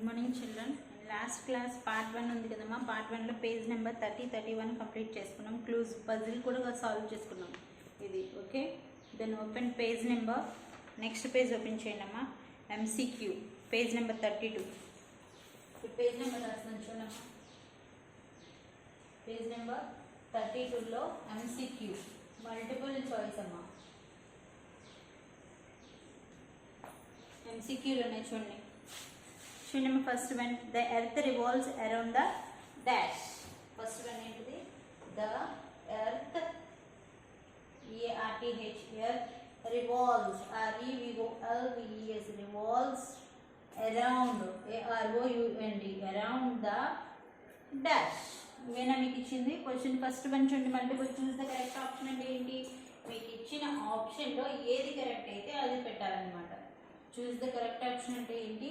Morning children. Last class part 1 ఉంది కదమ్మా. Part 1లో పేజ్ నెంబర్ 30-31 కంప్లీట్ చేసుకున్నాం. క్లూజ్ పజిల్ కూడా సాల్వ్ చేసుకున్నాం ఇది. Okay, then open page number. Next page open చేయండి అమ్మా. MCQ page number 32. Page number రాస్తున్నాను చూడమ్మా. పేజ్ నెంబర్ 32లో ఎంసీక్యూ మల్టిపుల్ చాయిస్ అమ్మా. ఎంసీక్యూలోనే చూడండి. చూడండి first one, the earth revolves around the dash. First one ఏంటిది? The earth EARTH earth revolves REVOLVES revolves around AROUND around the dash. ఇవేనా మీకు ఇచ్చింది క్వశ్చన్. ఫస్ట్ వన్ చూడండి, multiple choose the correct option అంటే ఏంటి? మీకు ఇచ్చిన ఆప్షన్లో ఏది కరెక్ట్ అయితే అది పెట్టాలన్నమాట. చూస్ ద కరెక్ట్ ఆప్షన్ అంటే ఏంటి?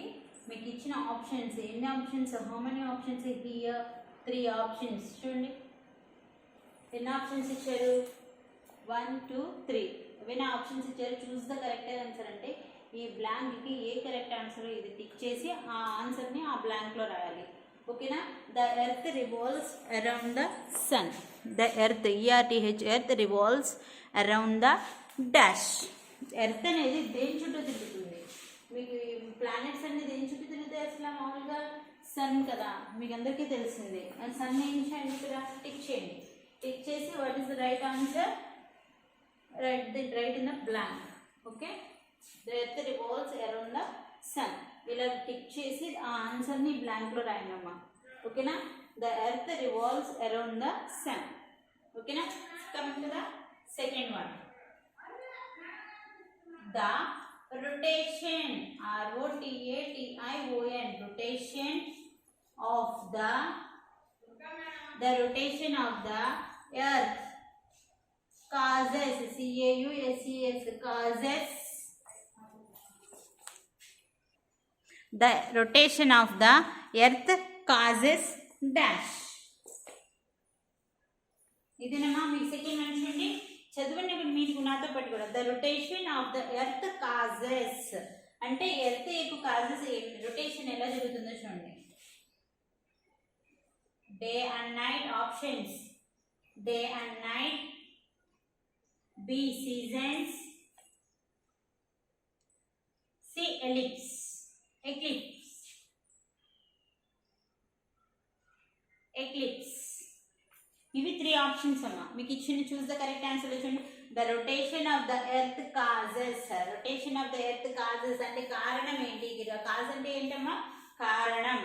మీకు ఇచ్చిన ఆప్షన్స్ ఎన్ని options? How many options? Here 3 options. చూడండి ఎన్ని ఆప్షన్స్ ఇచ్చారు? 1 2 3 ఏమైనా ఆప్షన్స్ ఇచ్చారు. చూస్ ద కరెక్ట్ ఆన్సర్ అంటే ఈ బ్లాంక్కి ఏ కరెక్ట్ ఆన్సర్ ఇది టిక్ చేసి ఆ ఆన్సర్ని ఆ బ్లాంక్లో రాయాలి. ఓకేనా? The earth revolves around the sun. The earth ERTH earth revolves around the dash. Earth అనేది దేని చుట్టూ తిరుగుతుంది? మీకు ప్లానెట్స్ అనేది దేని చుట్టూ తిరుగుతాయి అసలు? మామూలుగా సన్ కదా, మీకు అందరికీ తెలిసిందే. అండ్ సన్ ఏం చేయండి, ఇక్కడ టిక్ చేయండి. టిక్ చేసి what is the right answer? Right in the blank. Okay, the earth revolves around the sun. ఇలా టిక్ చేసి ఆ ఆన్సర్ని బ్లాంక్లో రాయనమ్మా. ఓకేనా? The earth revolves around the sun. ఓకేనా? Coming to the second one, the rotation ROTATION rotation of the rotation of the earth causes CAUSES causes the rotation of the earth causes dash. ఇదేనమ్మా మీకు second one. చూడండి చదవండి మీకు నాతో పాటు కూడా. The rotation of the earth causes అంటే earth యొక్క కాజెస్ ఏంటి? రొటేషన్ ఎలా జరుగుతుందో చూడండి. Day and night options. Day and night, B seasons, C ellipse eclipse. ఇవి 3 ఆప్షన్స్ అమ్మా. మీకు ఇచ్చిన చూస్ ద కరెక్ట్ ఆన్సర్ చూడండి. The rotation of the earth causes. Rotation of the earth causes అంటే కారణం ఏంటి? కాజ్ అంటే ఏంటమ్మా? కారణం.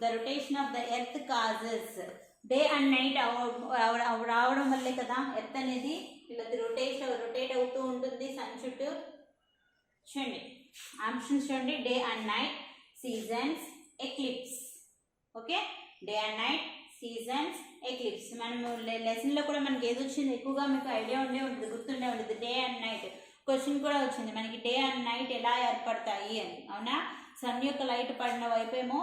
The rotation of the earth causes day and night రావడం వల్లే కదా ఎర్త్ అనేది ఇలా రొటేట్ అవుతూ ఉంటుంది సన్ చుట్టూ. చూడండి ఆప్షన్స్ చూడండి. Day and night, seasons, eclipse. Okay, day and night, seasons, eclipse. మనము లెసన్లో కూడా మనకి ఏది వచ్చింది ఎక్కువగా మీకు ఐడియా ఉండే ఉంటుంది, గుర్తుండే ఉంటుంది. డే అండ్ నైట్ క్వశ్చన్ కూడా వచ్చింది మనకి. డే అండ్ నైట్ ఎలా ఏర్పడతాయి అని. అవునా? సన్ యొక్క లైట్ పడిన వైపేమో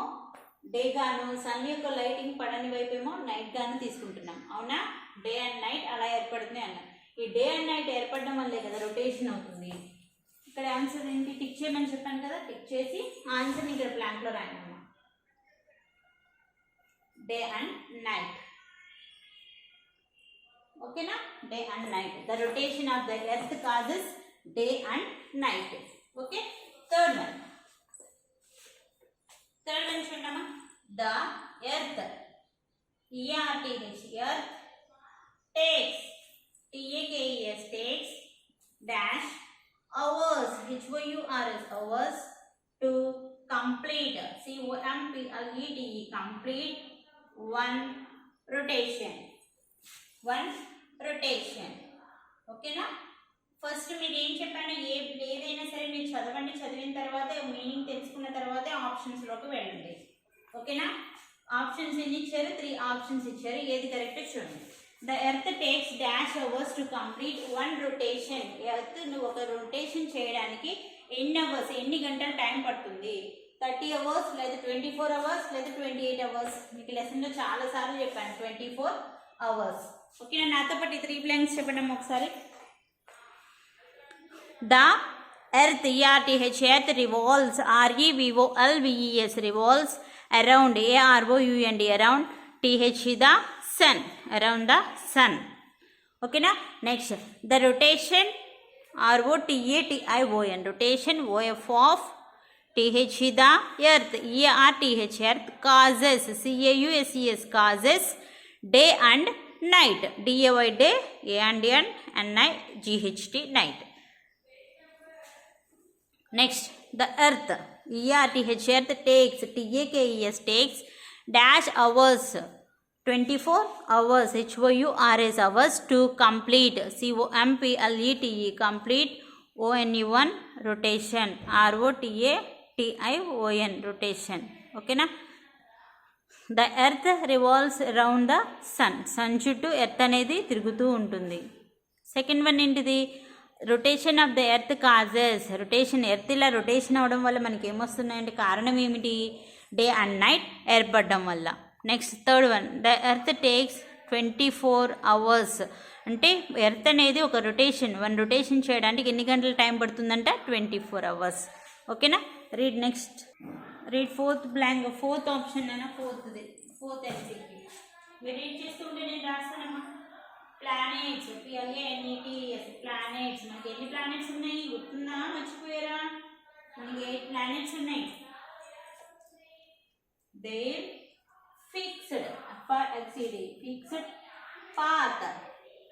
డే గాను, సన్ యొక్క లైటింగ్ పడని వైపేమో నైట్ గాను తీసుకుంటున్నాం. అవునా? డే అండ్ నైట్ అలా ఏర్పడుతుంది అన్న. ఈ డే అండ్ నైట్ ఏర్పడడం వల్లే కదా రొటేషన్ అవుతుంది. ఇక్కడ ఆన్సర్ ఏంటి? టిక్ చేయమని చెప్పాను కదా. టిక్ చేసి ఆన్సర్ని ఇక్కడ బ్లాంక్లో రాయనమ్మా. Day and night. ఓకేనా? Day and night. The rotation of the earth causes day and night. Okay, third one చూడమ్మా. The earth ERTH earth takes TAKES takes dash hours HOURS hours to complete COMPLETE complete one rotation. ఓకేనా? First మీరు ఏం చెప్పాను? ఏదైనా సరే మీరు చదవండి. చదివిన తర్వాత మీనింగ్ తెలుసుకున్న తర్వాతే ఆప్షన్స్లోకి వెళ్ళండి. ఓకేనా? ఆప్షన్స్ ఎన్ని ఇచ్చారు? 3 ఆప్షన్స్ ఇచ్చారు. ఏది కరెక్ట్ చూడండి. The earth takes dash hours to complete 1 rotation. Earth నువ్వు ఒక రొటేషన్ చేయడానికి ఎన్ని అవర్స్, ఎన్ని గంటలు టైం పడుతుంది? 30 అవర్స్ లేదా 24 అవర్స్ లేదా 28 అవర్స్. మీకు లెసన్లో చాలాసార్లు చెప్పాను 24 అవర్స్. ఓకేనా? నాతో పాటు 3 బ్లాంక్స్ చెప్పండి ఒకసారి. The earth, ERTH, earth revolves, REVOLVES revolves around, around, around, th the sun, around the sun. Okay na? Next, the rotation, rotation, rotation of th the earth, earth, causes, causes, causes day and night, day by day, a and night, ght, night. Next, the earth, earth, earth takes, takes dash hours, 24 hours, hours, hours to complete, complete, complete one rotation, rotation, rotation. Okay na? The earth revolves around the sun. Sun చుట్టూ earth అనేది తిరుగుతూ ఉంటుంది. Second one ఏంటిది? Rotation of the earth causes, rotation, earth ఇలా rotation అవ్వడం వల్ల మనకి ఏమొస్తున్నాయంటే కారణం ఏమిటి? డే అండ్ నైట్ ఏర్పడడం వల్ల. Next third one, the earth takes 24 hours. అంటే ఎర్త్ అనేది ఒక రొటేషన్, వన్ రొటేషన్ చేయడానికి ఎన్ని గంటల టైం పడుతుందంట? 24 hours. ఓకేనా? Read next, read fourth blank, fourth option అయినా ఫోర్త్ ఎస్సీకి మీరు రీడ్ చేస్తుంటే నేను రాస్తానమ్మా. Planets, PLANETS, planets. మనకి ఎన్ని ప్లానెట్స్ ఉన్నాయి గుర్తుందా? మర్చిపోయారా? మనకి 8 ప్లానెట్స్ ఉన్నాయి. There fixed fixed path,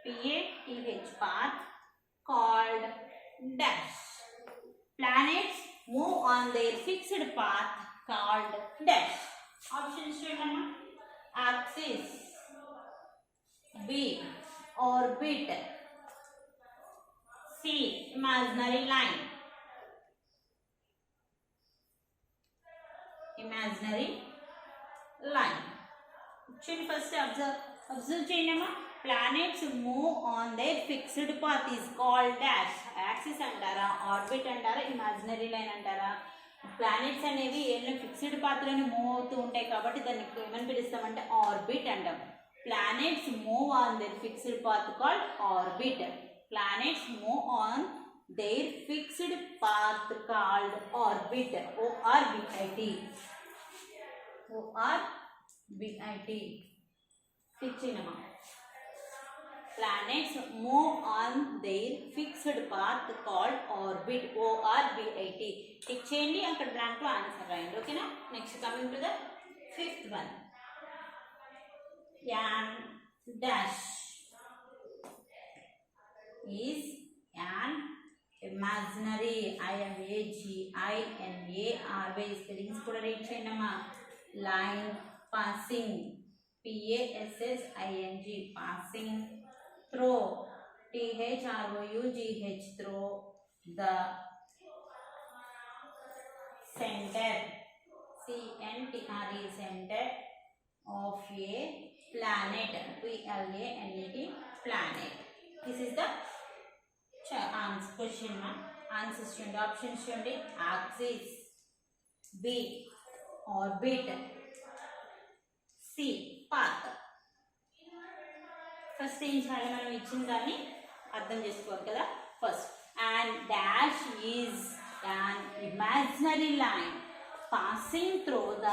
PATH, path called dash. Planets move on their fixed path called dash. Options చూడండి. Axis, B orbit, C imaginary line, imaginary line. చూడండి, ఫస్ట్ అబ్జర్వ్ చేయండి అమ్మా. Planets move on their fixed path is called dash. Axis అంటారా, orbit అంటారా, imaginary line అంటారా? Planets అనేవి ఏమైనా fixed పాత్లోనే move అవుతూ ఉంటాయి కాబట్టి దాన్ని ఏమని పిలుస్తామంటే ఆర్బిట్ అంటాం. Planets move on their fixed path called orbit. Planets move on their fixed path called orbit. ORBIT, ORBIT. పిచ్చినమా. Planets move on their fixed path called orbit. ORBIT. Tick చేయండి, అక్కడ blank లో answer రాయండి. ఓకేనా? Next coming to the fifth one. An dash is an imaginary, IMAGINARY spellings కూడా read చేయండి అమ్మా. Line, passing, PASSING, passing. Throw, THROUGH, throw. The center, CNTRE, center of a planet, PLANET, planet. This is the answer question. Answers చూడండి, options చూడండి. Axis, B orbit, C path. First ఏం చేయాలి? మనం ఇచ్చిన దాన్ని అర్థం చేసుకోవాలి కదా. First, and dash is an imaginary line passing through the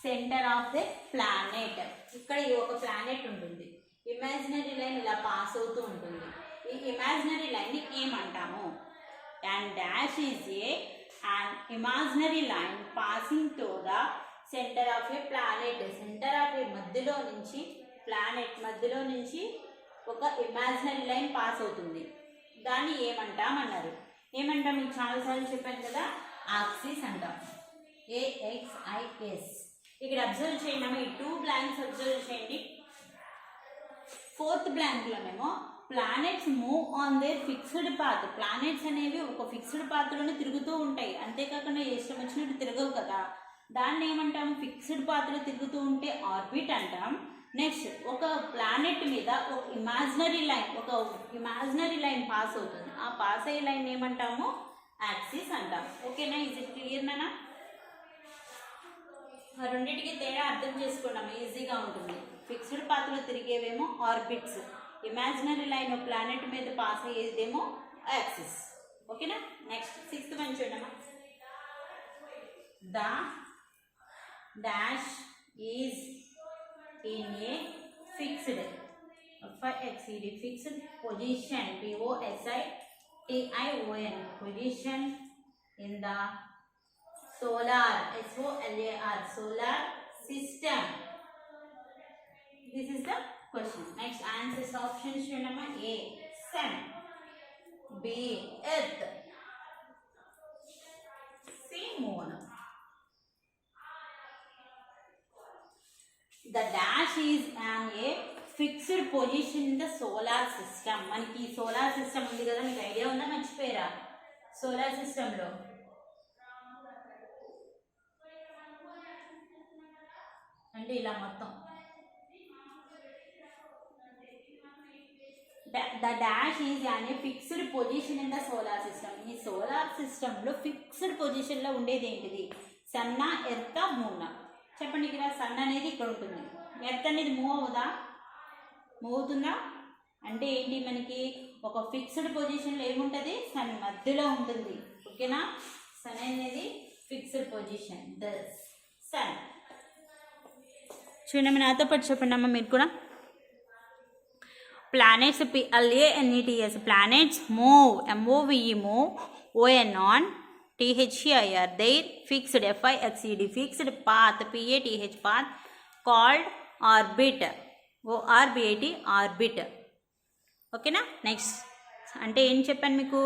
centre of the planet. ఇక్కడ ఒక ప్లానెట్ ఉంటుంది, ఇమాజినరీ లైన్ ఇలా పాస్ అవుతూ ఉంటుంది. ఈ ఇమాజినరీ లైన్ ని ఏమంటాము? And dash is an imaginary line passing through the centre of a planet. Centre of a మధ్యలో నుంచి, ప్లానెట్ మధ్యలో నుంచి ఒక ఇమాజినరీ లైన్ పాస్ అవుతుంది. దాన్ని ఏమంటాం అన్నారు. ఏమంటాం? మీకు చాలాసార్లు చెప్పాను కదా, యాక్సిస్ అంటాం. AXIS. ఇక్కడ అబ్జర్వ్ చేయండి అమ్మా, ఈ 2 బ్లాంక్స్ అబ్జర్వ్ చేయండి. ఫోర్త్ బ్లాంక్లోనేమో planets move on their fixed path. Planets అనేవి ఒక ఫిక్స్డ్ పాత్లోనే తిరుగుతూ ఉంటాయి, అంతేకాకుండా ఇష్టం వచ్చినట్టు తిరగవు కదా. దాన్ని ఏమంటాం? ఫిక్స్డ్ పాత్లో తిరుగుతూ ఉంటే ఆర్బిట్ అంటాం. నెక్స్ట్, ఒక ప్లానెట్ మీద ఒక ఇమాజినరీ లైన్ పాస్ అవుతుంది. ఆ పాస్ అయ్యే లైన్ ఏమంటాము? యాక్సిస్ అంటాం. ఓకేనా? ఈజ్ ఇట్ క్లియర్ నానా? ఆ రెండింటికి తేడా అర్థం చేసుకున్నాం, ఈజీగా ఉంటుంది. ఫిక్స్డ్ పాత్లో తిరిగేవేమో ఆర్బిట్స్, ఇమాజినరీ లైన్ ప్లానెట్ మీద పాస్ అయ్యేదేమో యాక్సిస్. ఓకేనా? నెక్స్ట్ 6th వన్ చూడమ్మా. The dash is in a fixed FIXED fixed position POSITION position in the solar SOLAR solar system. This is the question. Next answers options number A sun, B earth, C moon. The dash is an a fixed position in the solar system. మనకి solar system ఉంది కదా, మీకు idea ఉందా? మర్చిపోయారా? Solar సిస్టంలో అంటే ఇలా మొత్తం the dash is an a fixed position in the solar system. ఈ సోలార్ సిస్టంలో ఫిక్స్డ్ పొజిషన్లో ఉండేది ఏంటిది? సన్నా, ఎర్త్, మూన్. చెప్పండి. ఇక్కడ సన్ అనేది ఇక్కడ ఉంటుంది, ఎర్త్ అనేది మూవ్ అవుదా? మూవ్ అవుతుందా? అంటే ఏంటి, మనకి ఒక ఫిక్స్డ్ పొజిషన్లో ఏముంటుంది? సన్ మధ్యలో ఉంటుంది. ఓకేనా? సన్ అనేది ఫిక్స్డ్ పొజిషన్, ద సన్. చూడండి, నాతో పాటు చెప్పండి అమ్మ మీరు కూడా. Planets PLANETS planets move MOVE move ON on THEIR their fixed FIXED fixed path PATH path called orbit ORBIT orbit. ఓకేనా? నెక్స్ట్ అంటే ఏం చెప్పాను మీకు?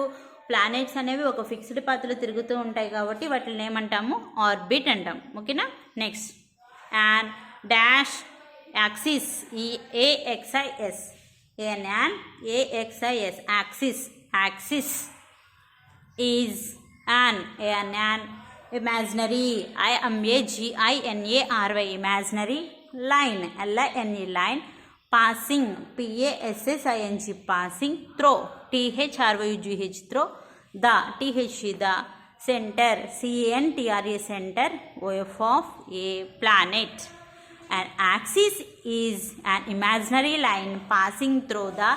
ప్లానెట్స్ అనేవి ఒక ఫిక్స్డ్ పాత్రలో తిరుగుతూ ఉంటాయి కాబట్టి వాటిని ఏమంటాము? ఆర్బిట్ అంటాం. ఓకేనా? Next and dash axis AXIS AXIS axis is an imaginary IMAGINARY imaginary line LINE line passing PASSING passing through THROUGH through the center CENTRA center of a planet. An axis is an imaginary line passing through the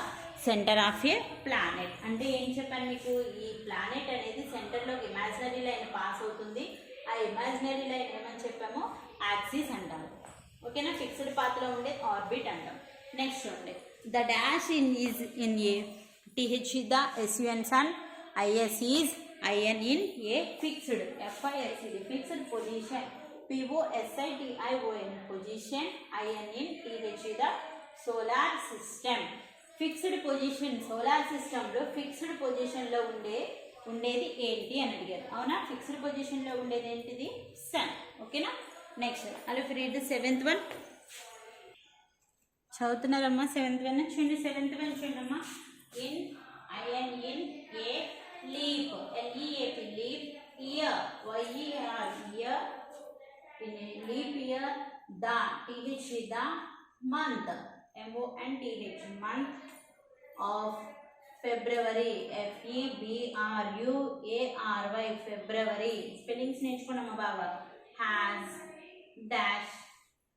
center of a planet. అంటే ఏం చెప్పాను మీకు? ఈ planet అనేది సెంటర్లోకి imaginary line pass అవుతుంది. ఆ imaginary line ఏమని చెప్పాము? యాక్సిస్ అంటాము. ఓకేనా? ఫిక్స్డ్ పాత్లో ఉండే ఆర్బిట్ అంటాం. నెక్స్ట్ చూడండి, the dash is in a TH the SUN sun IS is IN in a fixed FIXED fixed position POSITION position IN in TH the solar system. Fixed position solar సిస్టంలో ఫిక్స్డ్ పొజిషన్లో ఉండేది ఏంటి అని అడిగారు. అవునా? ఫిక్స్డ్ పొజిషన్లో ఉండేది ఏంటిది? సన్. ఓకేనా? నెక్స్ట్ అలా రీడ్ ద 7th వన్. చదువుతున్నారమ్మా 7th వన్? చూడండి 7th వన్ చూడమ్మా. In IN in a leap LEAP leap year YER year in a leap year the TH the month MONTH month of February FEBRUARY February spellings నేర్చుకున్నామా బాగా. has dash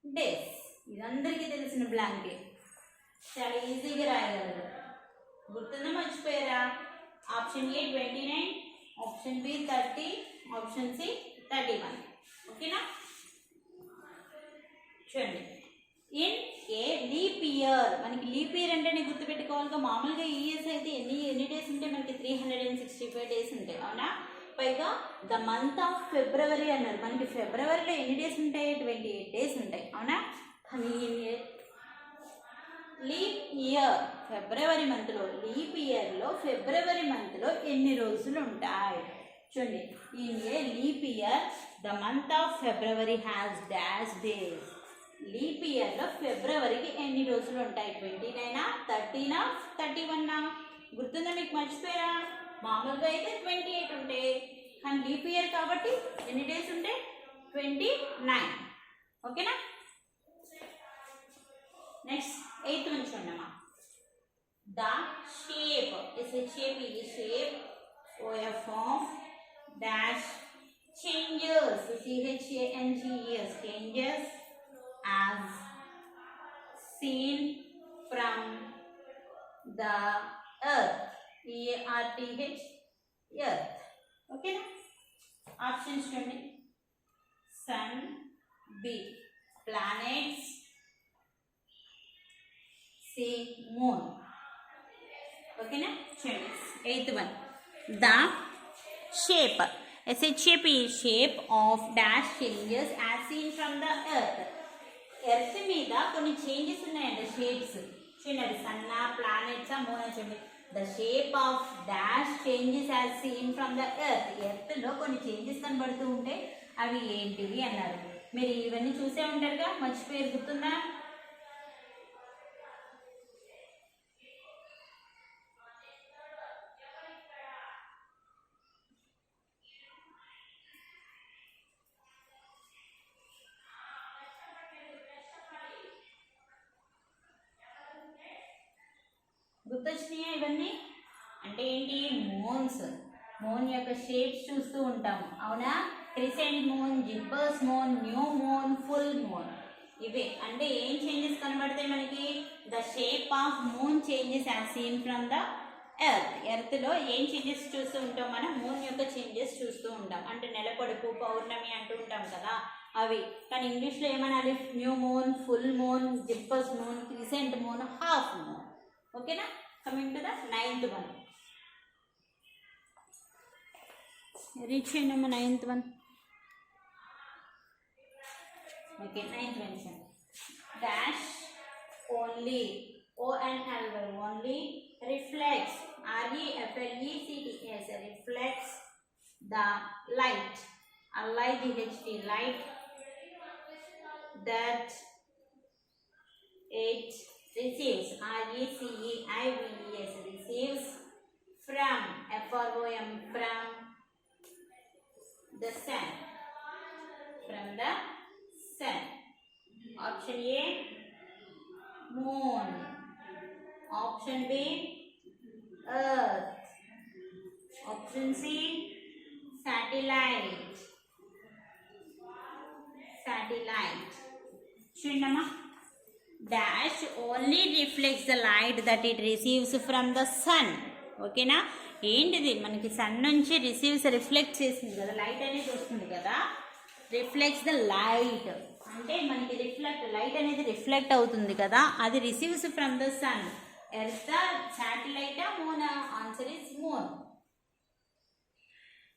days. ఇదందరికీ తెలిసిన బ్లాంకే, చాలా ఈజీగా రాయగలరు. గుర్తుందా? మర్చిపోయారా? Option A 29, option B 30, option C 31. ఓకేనా? చూడండి, in a leap year. మనకి leap year అంటేనే గుర్తుపెట్టుకోవాలిగా. మామూలుగా ఇయర్స్ అయితే ఎన్ని డేస్ ఉంటాయి? మనకి 365 డేస్ ఉంటాయి. అవునా? పైగా ద మంత్ ఆఫ్ ఫిబ్రవరి అన్నారు. మనకి ఫిబ్రవరిలో ఎన్ని డేస్ ఉంటాయి? 28 డేస్ ఉంటాయి. అవునా? కానీ లీప్ ఇయర్ ఫిబ్రవరి మంత్లో, లీప్ ఇయర్లో ఫిబ్రవరి మంత్లో ఎన్ని రోజులు ఉంటాయి? చూడండి, in a leap year the month of February has dash days. Leap ఇయర్లో ఫిబ్రవరికి ఎన్ని రోజులు ఉంటాయి? 29, 30, 31. గుర్తుందా మీకు? మర్చిపోయారా? మామూలుగా అయితే 28 ఉంటాయి, కానీ లీప్ ఇయర్ కాబట్టి ఎన్ని డేస్ ఉంటాయి? 29. ఓకేనా? నెక్స్ట్ 8th వన్ చూడమ్మా. The shape SHAPE shape OF dash changes CHANGES changes as seen from the earth EARTH earth. Okay na? Options చూడండి. sun, B. Planets. C. Moon. Okay na? Eighth one. The shape. shape is shape of dash changes as seen from the earth. Earth మీద కొన్ని changes ఉన్నాయండి, shapes చూడండి, సన్న planets moon చూడండి. The shape of dash changes as seen from the earth. ఎర్త్లో కొన్ని changes కనబడుతూ ఉంటే అవి ఏంటివి అన్నారు. మీరు ఇవన్నీ చూసే ఉంటారుగా, మర్చిపోయారు, గుర్తుందా? గుర్తొచ్చినాయా ఇవన్నీ? అంటే ఏంటి? మూన్స్. మూన్ యొక్క షేప్స్ చూస్తూ ఉంటాము, అవునా? Crescent moon, gibbous moon, new moon, full moon. ఇవే అంటే ఏం చేంజెస్ కనబడతాయి మనకి? The shape of moon changes as seen from the earth. ఎర్త్లో ఏం చేంజెస్ చూస్తూ ఉంటాం మనం? మూన్ యొక్క చేంజెస్ చూస్తూ ఉంటాం. అంటే నెలపొడుపు, పౌర్ణమి అంటూ ఉంటాం కదా, అవి. కానీ ఇంగ్లీష్లో ఏమనాలి? New moon, full moon, gibbous moon, crescent moon, half moon. ఓకేనా? Coming to the ninth one. Reach చేయండి ninth one. Okay, ninth one. Dash only, O and L verb, only reflects, REFLECTS, reflects the light, LIGHT, light, that it receives, RECEIVES, receives from, FROM, from the sun, from the sun. Option A, moon. Option B, earth. Option C, satellite. చూడమ్మా, dash only reflects the light that it receives from the sun. ఓకేనా? ఏంటిది? మనకి sun నుంచి reflect చేసింది కదా, light అనేది వస్తుంది కదా. రిఫ్లెక్ట్స్ ద లైట్ అంటే మనకి లైట్ అనేది రిఫ్లెక్ట్ అవుతుంది కదా, అది receives from the sun. Earth, శాటిలైటా, మూనా? Answer is moon.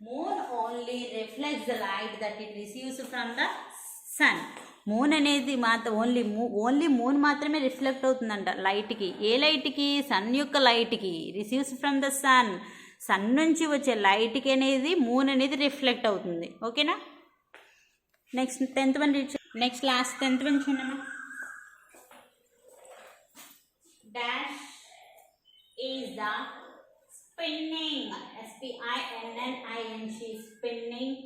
Moon only reflects the light that it receives from the sun. Moon అనేది ఓన్లీ మూన్ మాత్రమే రిఫ్లెక్ట్ అవుతుందంట లైట్కి. ఏ లైట్కి? సన్ యొక్క లైట్కి. Receives from the sun. Sun నుంచి వచ్చే లైట్కి అనేది మూన్ అనేది రిఫ్లెక్ట్ అవుతుంది. ఓకేనా? Next 10th one reach. Next last 10th one చూడమ్మా. Dash is the spinning, SPINNING, spinning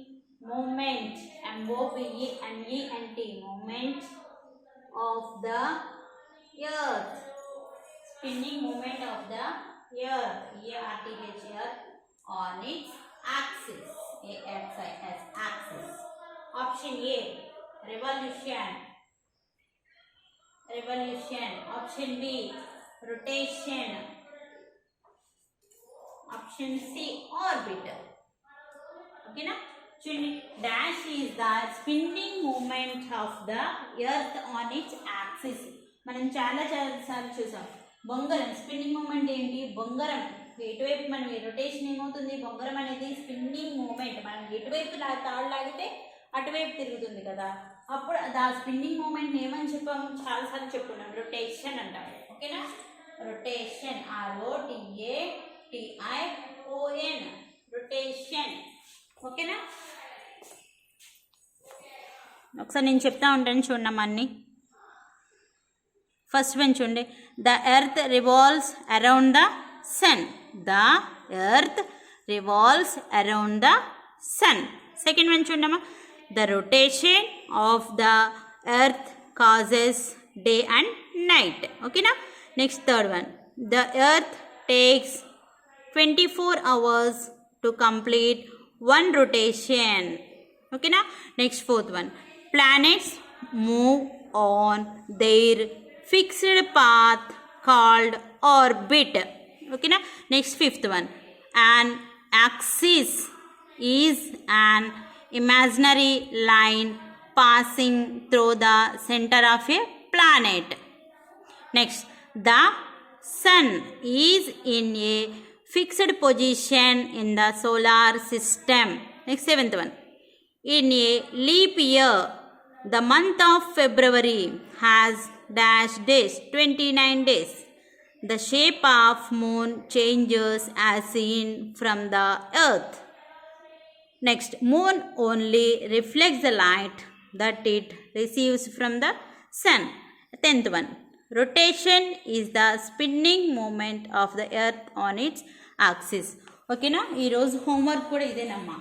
movement, MOVEMENT, movement of the earth. Spinning movement of the earth, earth on its axis, AXIS, axis. Option A, revolution. Option B, rotation. Option C, orbit. Okay na? Dash is the spinning movement of the earth on its axis. మనం చాలా సార్లు చూసాం. బొంగరం spinning moment ఏంటి? బొంగరం ఎటువైపు మనం rotation ఏమవుతుంది? బొంగరం అనేది స్పిన్నింగ్ మూమెంట్. మనం ఎటువైపు తాడు లాగితే అటువైపు తిరుగుతుంది కదా, అప్పుడు ఆ స్పిన్నింగ్ మూమెంట్ ఏమని చెప్పాము? చాలాసార్లు చెప్పుకున్నాం, రొటేషన్ అంటాము. ఓకేనా? Rotation, ROTATION, rotation. ఓకేనా? ఒకసారి నేను చెప్తా ఉంటాను చూడమ్మా అన్ని. ఫస్ట్ వన్ చూడండి. The earth revolves around the sun. The earth revolves around the sun. Second one చూడమ్మా. The rotation of the earth causes day and night. ఓకేనా? Next third one. The earth takes 24 hours to complete one rotation. Okay na? Next fourth one. Planets move on their fixed path called orbit. Okay na? Next fifth one. An axis is an imaginary line passing through the center of a planet. Next, the sun is in a fixed position in the solar system. Next, seventh one. In a leap year, the month of February has dash days, 29 days. The shape of moon changes as seen from the earth. Next, moon only reflects the light that it receives from the sun. 10th one. Rotation is the spinning movement of the earth on its axis. ఓకేనా ఈరోజు homework కూడా ఇదేనమ్మా.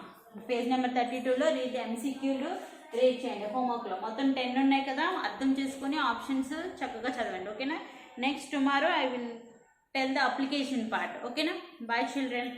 Page number 32లో read ఎంసీక్యూలు read చేయండి. హోంవర్క్లో మొత్తం 10 ఉన్నాయి కదా, అర్థం చేసుకొని options చక్కగా చదవండి. ఓకేనా next tomorrow I will tell the application part. ఓకేనా బాయ్ చిల్డ్రన్.